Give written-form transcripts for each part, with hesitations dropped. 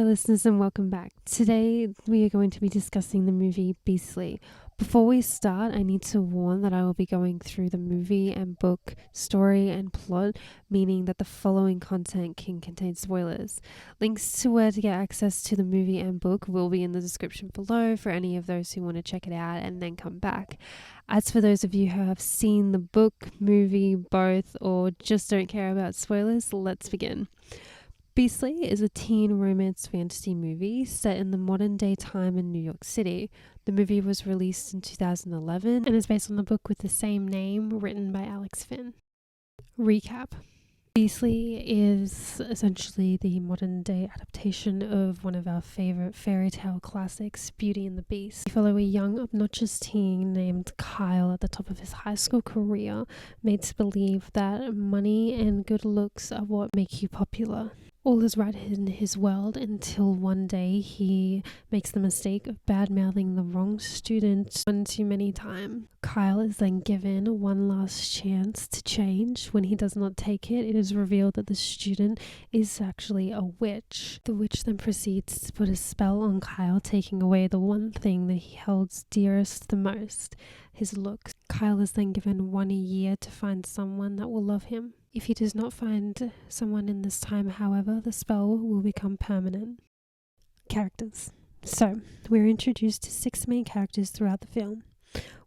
listeners, and welcome back. Today we are going to be discussing the movie Beastly. Before we start, I need to warn that I will be going through the movie and book story and plot, meaning that the following content can contain spoilers. Links to where to get access to the movie and book will be in the description below for any of those who want to check it out and then come back. As for those of you who have seen the book, movie, both, or just don't care about spoilers, let's begin. Beastly is a teen romance fantasy movie set in the modern day time in New York City. The movie was released in 2011 and is based on the book with the same name written by Alex Finn. Recap. Beastly is essentially the modern day adaptation of one of our favorite fairy tale classics, Beauty and the Beast. We follow a young, obnoxious teen named Kyle at the top of his high school career, made to believe that money and good looks are what make you popular. All is right in his world until one day he makes the mistake of bad-mouthing the wrong student one too many times. Kyle is then given one last chance to change. When he does not take it, it is revealed that the student is actually a witch. The witch then proceeds to put a spell on Kyle, taking away the one thing that he holds dearest the most, his looks. Kyle is then given 1 year to find someone that will love him. If he does not find someone in this time, however, the spell will become permanent. Characters. So, we're introduced to 6 main characters throughout the film.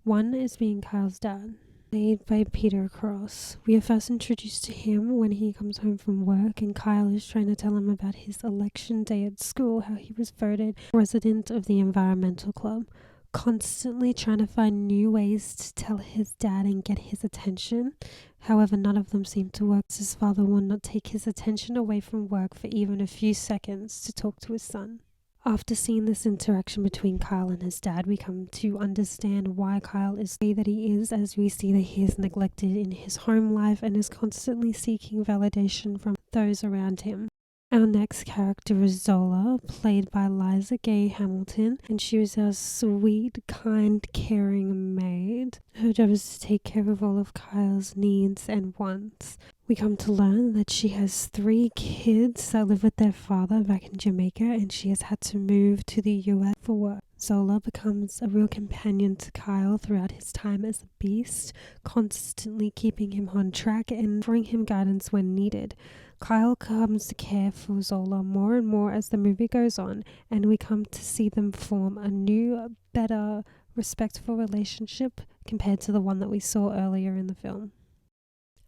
One is being Kyle's dad, played by Peter Cross. We are first introduced to him when he comes home from work and Kyle is trying to tell him about his election day at school, how he was voted president of the environmental club. Constantly trying to find new ways to tell his dad and get his attention. However, none of them seem to work. His father will not take his attention away from work for even a few seconds to talk to his son. After seeing this interaction between Kyle and his dad, we come to understand why Kyle is the way that he is, as we see that he is neglected in his home life and is constantly seeking validation from those around him. Our next character is Zola, played by Liza Gay Hamilton, and she was our sweet, kind, caring maid. Her job is to take care of all of Kyle's needs and wants. We come to learn that she has 3 kids that live with their father back in Jamaica, and she has had to move to the US for work. Zola becomes a real companion to Kyle throughout his time as a beast, constantly keeping him on track and offering him guidance when needed. Kyle comes to care for Zola more and more as the movie goes on, and we come to see them form a new, better, respectful relationship compared to the one that we saw earlier in the film.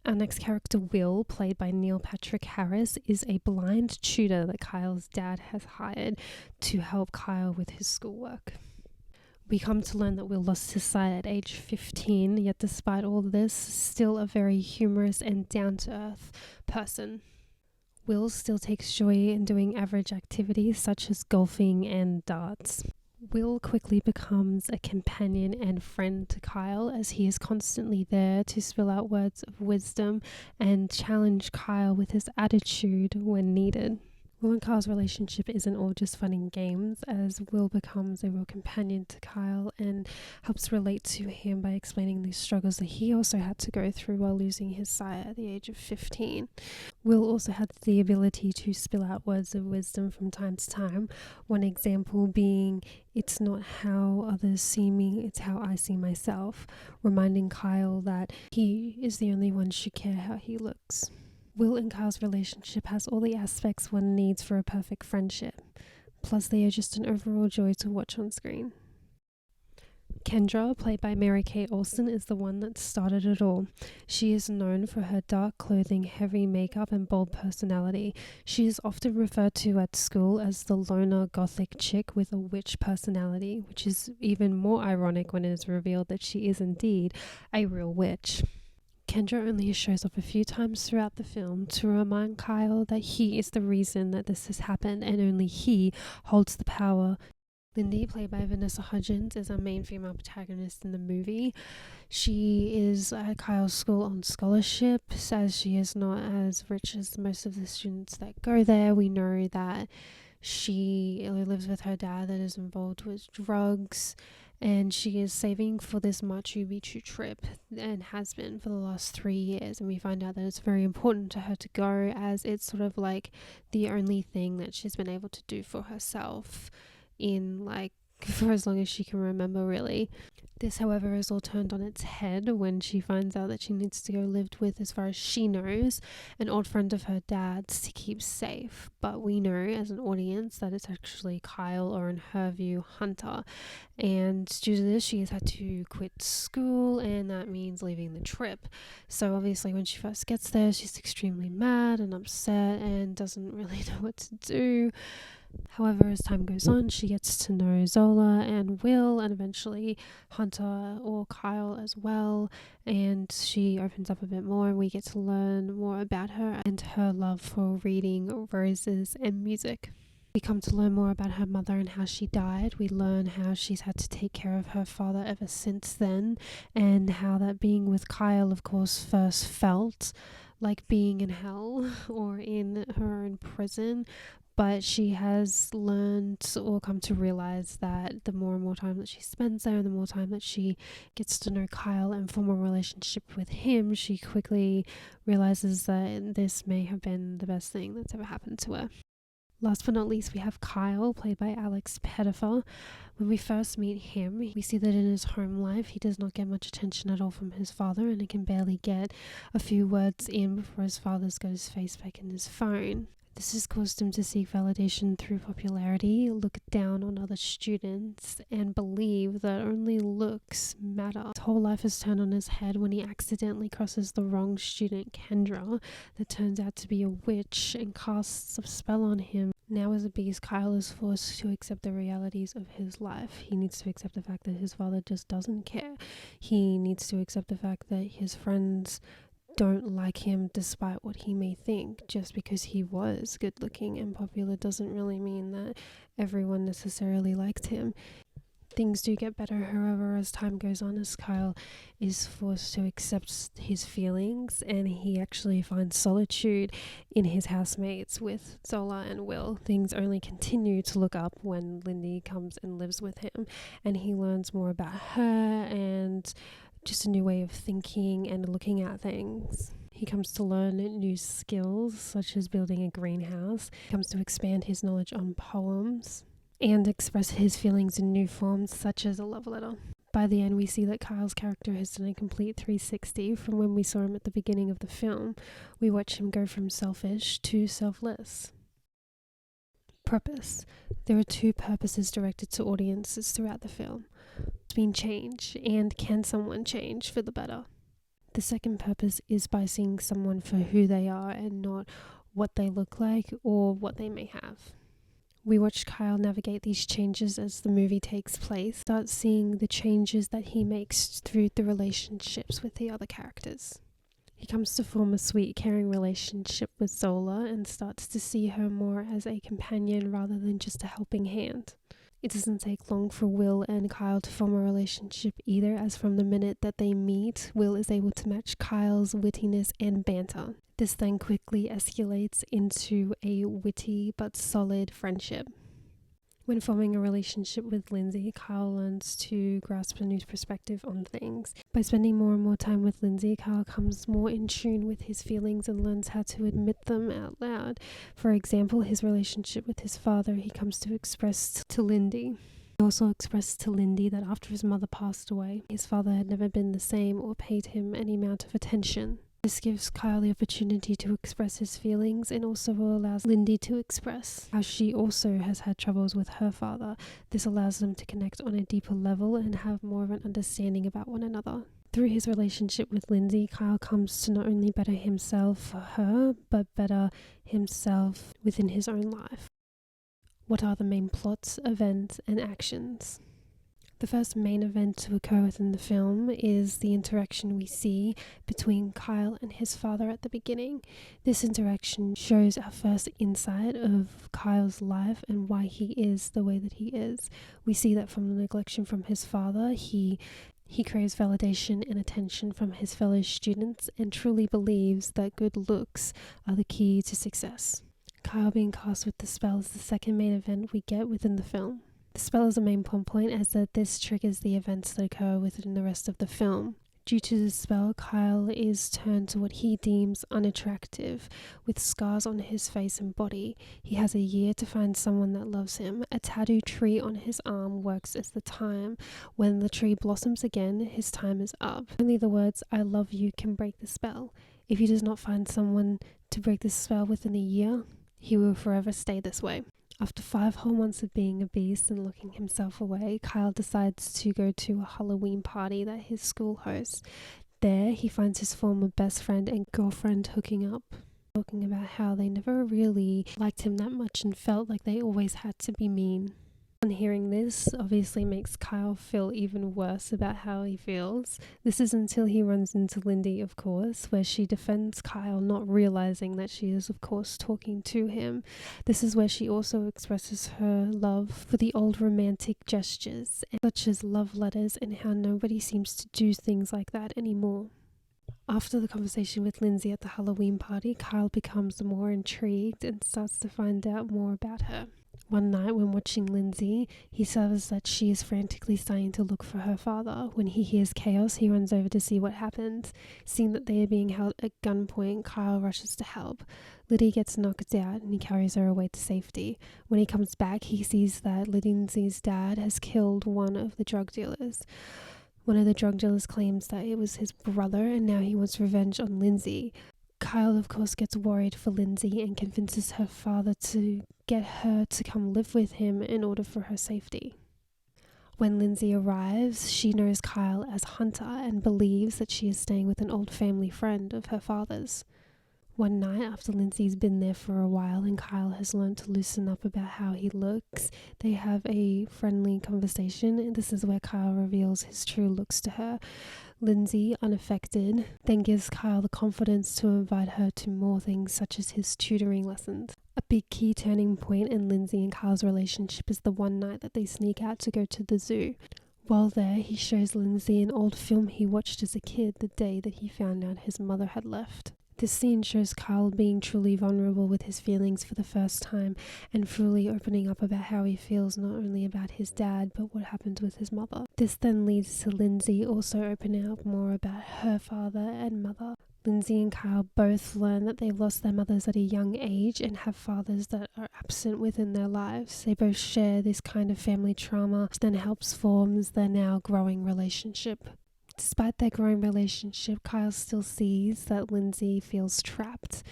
Our next character, Will, played by Neil Patrick Harris, is a blind tutor that Kyle's dad has hired to help Kyle with his schoolwork. We come to learn that Will lost his sight at age 15, yet despite all this, still a very humorous and down-to-earth person. Will still takes joy in doing average activities such as golfing and darts. Will quickly becomes a companion and friend to Kyle, as he is constantly there to spill out words of wisdom and challenge Kyle with his attitude when needed. Will and Kyle's relationship isn't all just fun and games, as Will becomes a real companion to Kyle and helps relate to him by explaining the struggles that he also had to go through while losing his sight at the age of 15. Will also had the ability to spill out words of wisdom from time to time, one example being, "It's not how others see me, it's how I see myself," reminding Kyle that he is the only one who should care how he looks. Will and Kyle's relationship has all the aspects one needs for a perfect friendship. Plus, they are just an overall joy to watch on screen. Kendra, played by Mary-Kate Olsen, is the one that started it all. She is known for her dark clothing, heavy makeup, and bold personality. She is often referred to at school as the loner gothic chick with a witch personality, which is even more ironic when it is revealed that she is indeed a real witch. Kendra only shows up a few times throughout the film to remind Kyle that he is the reason that this has happened and only he holds the power. Lindy, played by Vanessa Hudgens, is our main female protagonist in the movie. She is at Kyle's school on scholarship, as she is not as rich as most of the students that go there. We know that She lives with her dad that is involved with drugs, and she is saving for this Machu Picchu trip and has been for the last 3 years. And we find out that it's very important to her to go, as it's sort of like the only thing that she's been able to do for herself in like for as long as she can remember, really. This, however, is all turned on its head when she finds out that she needs to go live with, as far as she knows, an old friend of her dad's to keep safe. But we know as an audience that it's actually Kyle, or in her view, Hunter. And due to this, she has had to quit school, and that means leaving the trip. So obviously when she first gets there, she's extremely mad and upset and doesn't really know what to do. However, as time goes on, she gets to know Zola and Will, and eventually Hunter or Kyle as well, and she opens up a bit more, and we get to learn more about her and her love for reading roses and music. We come to learn more about her mother and how she died. We learn how she's had to take care of her father ever since then, and how that being with Kyle, of course, first felt like being in hell or in her own prison. But she has learned or come to realize that the more and more time that she spends there, and the more time that she gets to know Kyle and form a relationship with him, she quickly realizes that this may have been the best thing that's ever happened to her. Last but not least, we have Kyle, played by Alex Pettyfer. When we first meet him, we see that in his home life, he does not get much attention at all from his father, and he can barely get a few words in before his father's got his face back in his phone. This has caused him to seek validation through popularity, look down on other students, and believe that only looks matter. His whole life is turned on his head when he accidentally crosses the wrong student, Kendra, that turns out to be a witch and casts a spell on him. Now as a beast, Kyle is forced to accept the realities of his life. He needs to accept the fact that his father just doesn't care. He needs to accept the fact that his friends don't like him despite what he may think. Just because he was good looking and popular doesn't really mean that everyone necessarily liked him. Things do get better, however, as time goes on, as Kyle is forced to accept his feelings, and he actually finds solitude in his housemates with Zola and Will. Things only continue to look up when Lindy comes and lives with him, and he learns more about her and just a new way of thinking and looking at things. He comes to learn new skills, such as building a greenhouse. He comes to expand his knowledge on poems and express his feelings in new forms, such as a love letter. By the end, we see that Kyle's character has done a complete 360 from when we saw him at the beginning of the film. We watch him go from selfish to selfless. Purpose. There are two purposes directed to audiences throughout the film. Between change and can someone change for the better. The second purpose is by seeing someone for who they are and not what they look like or what they may have. We watch Kyle navigate these changes as the movie takes place, start seeing the changes that he makes through the relationships with the other characters. He comes to form a sweet, caring relationship with Zola and starts to see her more as a companion rather than just a helping hand. It doesn't take long for Will and Kyle to form a relationship either, as from the minute that they meet, Will is able to match Kyle's wittiness and banter. This then quickly escalates into a witty but solid friendship. When forming a relationship with Lindsay, Kyle learns to grasp a new perspective on things. By spending more and more time with Lindsay, Kyle comes more in tune with his feelings and learns how to admit them out loud. For example, his relationship with his father, he comes to express to Lindy. He also expressed to Lindy that after his mother passed away, his father had never been the same or paid him any amount of attention. This gives Kyle the opportunity to express his feelings and also allows Lindy to express how she also has had troubles with her father. This allows them to connect on a deeper level and have more of an understanding about one another. Through his relationship with Lindsay, Kyle comes to not only better himself for her, but better himself within his own life. What are the main plots, events, and actions? The first main event to occur within the film is the interaction we see between Kyle and his father at the beginning. This interaction shows our first insight of Kyle's life and why he is the way that he is. We see that from the neglection from his father, he craves validation and attention from his fellow students and truly believes that good looks are the key to success. Kyle being cast with the spell is the second main event we get within the film. The spell is a main plot point as that this triggers the events that occur within the rest of the film. Due to the spell, Kyle is turned to what he deems unattractive, with scars on his face and body. He has a year to find someone that loves him. A tattoo tree on his arm works as the time. When the tree blossoms again, his time is up. Only the words, "I love you," can break the spell. If he does not find someone to break the spell within a year, he will forever stay this way. After 5 whole months of being a beast and locking himself away, Kyle decides to go to a Halloween party that his school hosts. There, he finds his former best friend and girlfriend hooking up, talking about how they never really liked him that much and felt like they always had to be mean. On hearing this, obviously makes Kyle feel even worse about how he feels. This is until he runs into Lindy, of course, where she defends Kyle, not realizing that she is, of course, talking to him. This is where she also expresses her love for the old romantic gestures, such as love letters, and how nobody seems to do things like that anymore. After the conversation with Lindsay at the Halloween party, Kyle becomes more intrigued and starts to find out more about her. One night when watching Lindsay, he discovers that she is frantically starting to look for her father. When he hears chaos, he runs over to see what happened. Seeing that they are being held at gunpoint, Kyle rushes to help. Liddy gets knocked out and he carries her away to safety. When he comes back, he sees that Lindsay's dad has killed one of the drug dealers. One of the drug dealers claims that it was his brother and now he wants revenge on Lindsay. Kyle, of course, gets worried for Lindsay and convinces her father to get her to come live with him in order for her safety. When Lindsay arrives, she knows Kyle as Hunter and believes that she is staying with an old family friend of her father's. One night, after Lindsay's been there for a while and Kyle has learned to loosen up about how he looks, they have a friendly conversation, and this is where Kyle reveals his true looks to her. Lindsay, unaffected, then gives Kyle the confidence to invite her to more things such as his tutoring lessons. A big key turning point in Lindsay and Kyle's relationship is the one night that they sneak out to go to the zoo. While there, he shows Lindsay an old film he watched as a kid the day that he found out his mother had left. This scene shows Kyle being truly vulnerable with his feelings for the first time and fully opening up about how he feels not only about his dad but what happened with his mother. This then leads to Lindsay also opening up more about her father and mother. Lindsay and Kyle both learn that they lost their mothers at a young age and have fathers that are absent within their lives. They both share this kind of family trauma, which then helps form their now growing relationship. Despite their growing relationship, Kyle still sees that Lindsay feels trapped.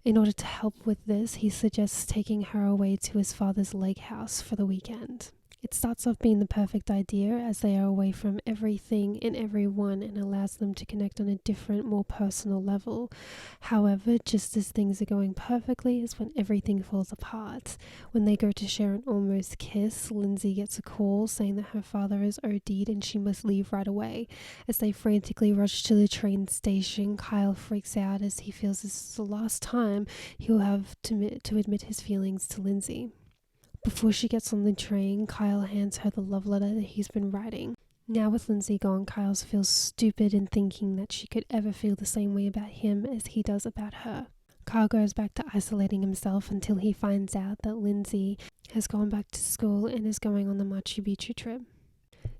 In order to help with this, he suggests taking her away to his father's lake house for the weekend. It starts off being the perfect idea as they are away from everything and everyone and allows them to connect on a different, more personal level. However, just as things are going perfectly is when everything falls apart. When they go to share an almost kiss, Lindsay gets a call saying that her father is OD'd and she must leave right away. As they frantically rush to the train station, Kyle freaks out as he feels this is the last time he'll have to admit his feelings to Lindsay. Before she gets on the train, Kyle hands her the love letter that he's been writing. Now with Lindsay gone, Kyle feels stupid in thinking that she could ever feel the same way about him as he does about her. Kyle goes back to isolating himself until he finds out that Lindsay has gone back to school and is going on the Machu Picchu trip.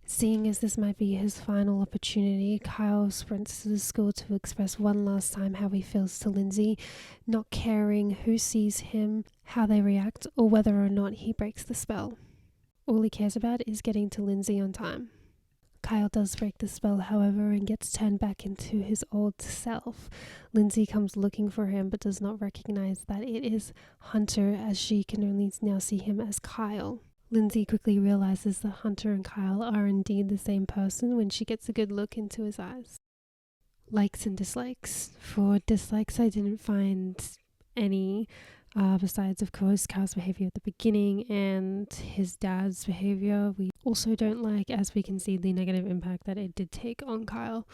Seeing as this might be his final opportunity, Kyle sprints to the school to express one last time how he feels to Lindsay, not caring who sees him, how they react, or whether or not he breaks the spell. All he cares about is getting to Lindsay on time. Kyle does break the spell, however, and gets turned back into his old self. Lindsay comes looking for him but does not recognize that it is Hunter, as she can only now see him as Kyle. Lindsay quickly realizes that Hunter and Kyle are indeed the same person when she gets a good look into his eyes. Likes and dislikes. For dislikes, I didn't find any, besides, of course, Kyle's behaviour at the beginning and his dad's behaviour. We also don't like, as we can see, the negative impact that it did take on Kyle.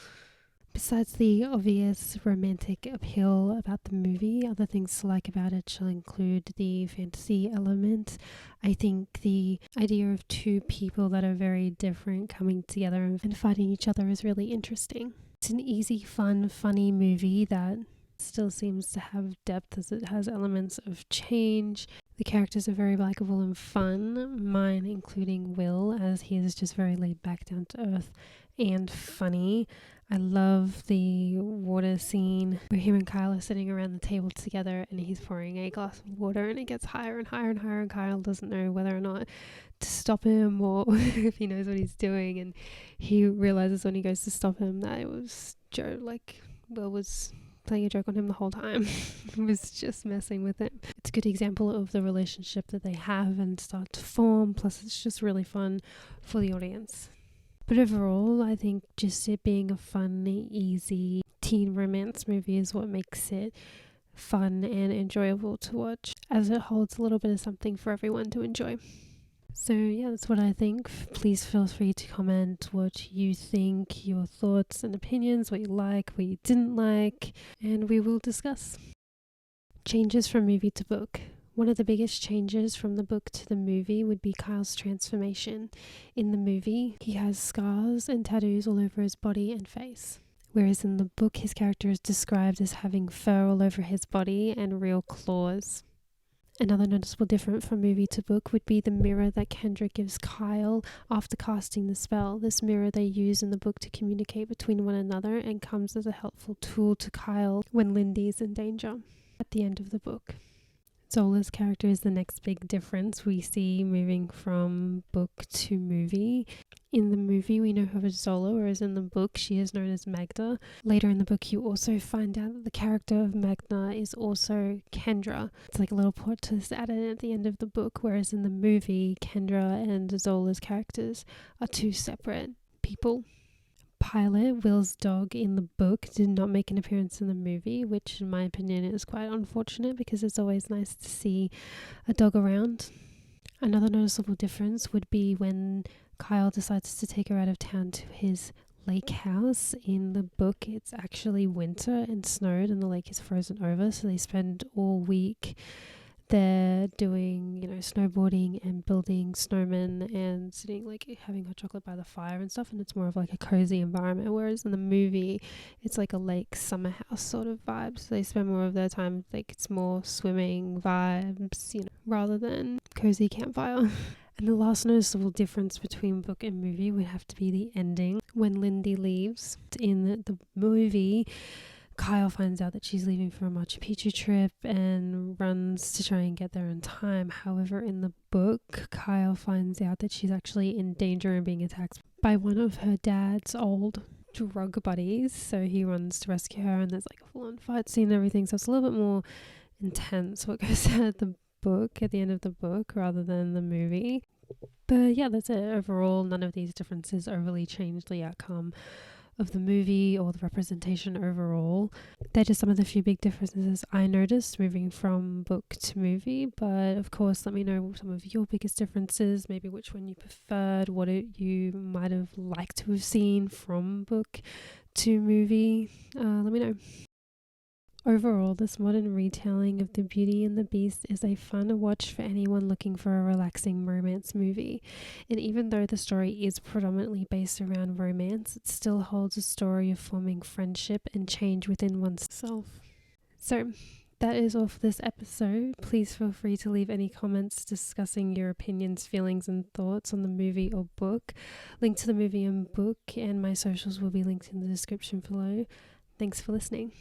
Besides the obvious romantic appeal about the movie, other things to like about it shall include the fantasy element. I think the idea of two people that are very different coming together and fighting each other is really interesting. It's an easy, fun, funny movie that Still seems to have depth as it has elements of change. The characters are very likable and fun, mine including Will, as he is just very laid back, down to earth and funny. I love the water scene where him and Kyle are sitting around the table together and he's pouring a glass of water and it gets higher and higher and higher, and Kyle doesn't know whether or not to stop him or if he knows what he's doing, and he realizes when he goes to stop him that it was Joe, like Will was playing a joke on him the whole time. Was just messing with him. It's a good example of the relationship that they have and start to form, plus it's just really fun for the audience. But overall, I think just it being a fun, easy teen romance movie is what makes it fun and enjoyable to watch, as it holds a little bit of something for everyone to enjoy. So yeah, that's what I think. Please feel free to comment what you think, your thoughts and opinions, what you like, what you didn't like, and we will discuss. Changes from movie to book. One of the biggest changes from the book to the movie would be Kyle's transformation. In the movie, he has scars and tattoos all over his body and face, whereas in the book his character is described as having fur all over his body and real claws. Another noticeable difference from movie to book would be the mirror that Kendra gives Kyle after casting the spell. This mirror they use in the book to communicate between one another and comes as a helpful tool to Kyle when Lindy is in danger at the end of the book. Zola's character is the next big difference we see moving from book to movie. In the movie, we know her as Zola, whereas in the book, she is known as Magda. Later in the book, you also find out that the character of Magda is also Kendra. It's like a little plot twist added at the end of the book, whereas in the movie, Kendra and Zola's characters are two separate people. Pilot, Will's dog in the book, did not make an appearance in the movie, which in my opinion is quite unfortunate because it's always nice to see a dog around. Another noticeable difference would be when Kyle decides to take her out of town to his lake house. In the book, it's actually winter and snowed and the lake is frozen over, so they spend all week there doing, snowboarding and building snowmen and sitting, like, having hot chocolate by the fire and stuff, and it's more of like a cozy environment, whereas in the movie it's like a lake summer house sort of vibe, so they spend more of their time, like, it's more swimming vibes, rather than cozy campfire. And the last noticeable difference between book and movie would have to be the ending. When Lindy leaves in the movie, Kyle finds out that she's leaving for a Machu Picchu trip and runs to try and get there in time. However, in the book, Kyle finds out that she's actually in danger and being attacked by one of her dad's old drug buddies. So he runs to rescue her and there's like a full-on fight scene and everything. So it's a little bit more intense what goes on at the end of the book rather than the movie. But yeah, that's it. Overall, none of these differences overly changed the outcome of the movie or the representation overall. They're just some of the few big differences I noticed moving from book to movie, but of course let me know some of your biggest differences, maybe which one you preferred, what you might have liked to have seen from book to movie. Let me know. Overall, this modern retelling of The Beauty and the Beast is a fun watch for anyone looking for a relaxing romance movie. And even though the story is predominantly based around romance, it still holds a story of forming friendship and change within oneself. So, that is all for this episode. Please feel free to leave any comments discussing your opinions, feelings, and thoughts on the movie or book. Link to the movie and book and my socials will be linked in the description below. Thanks for listening.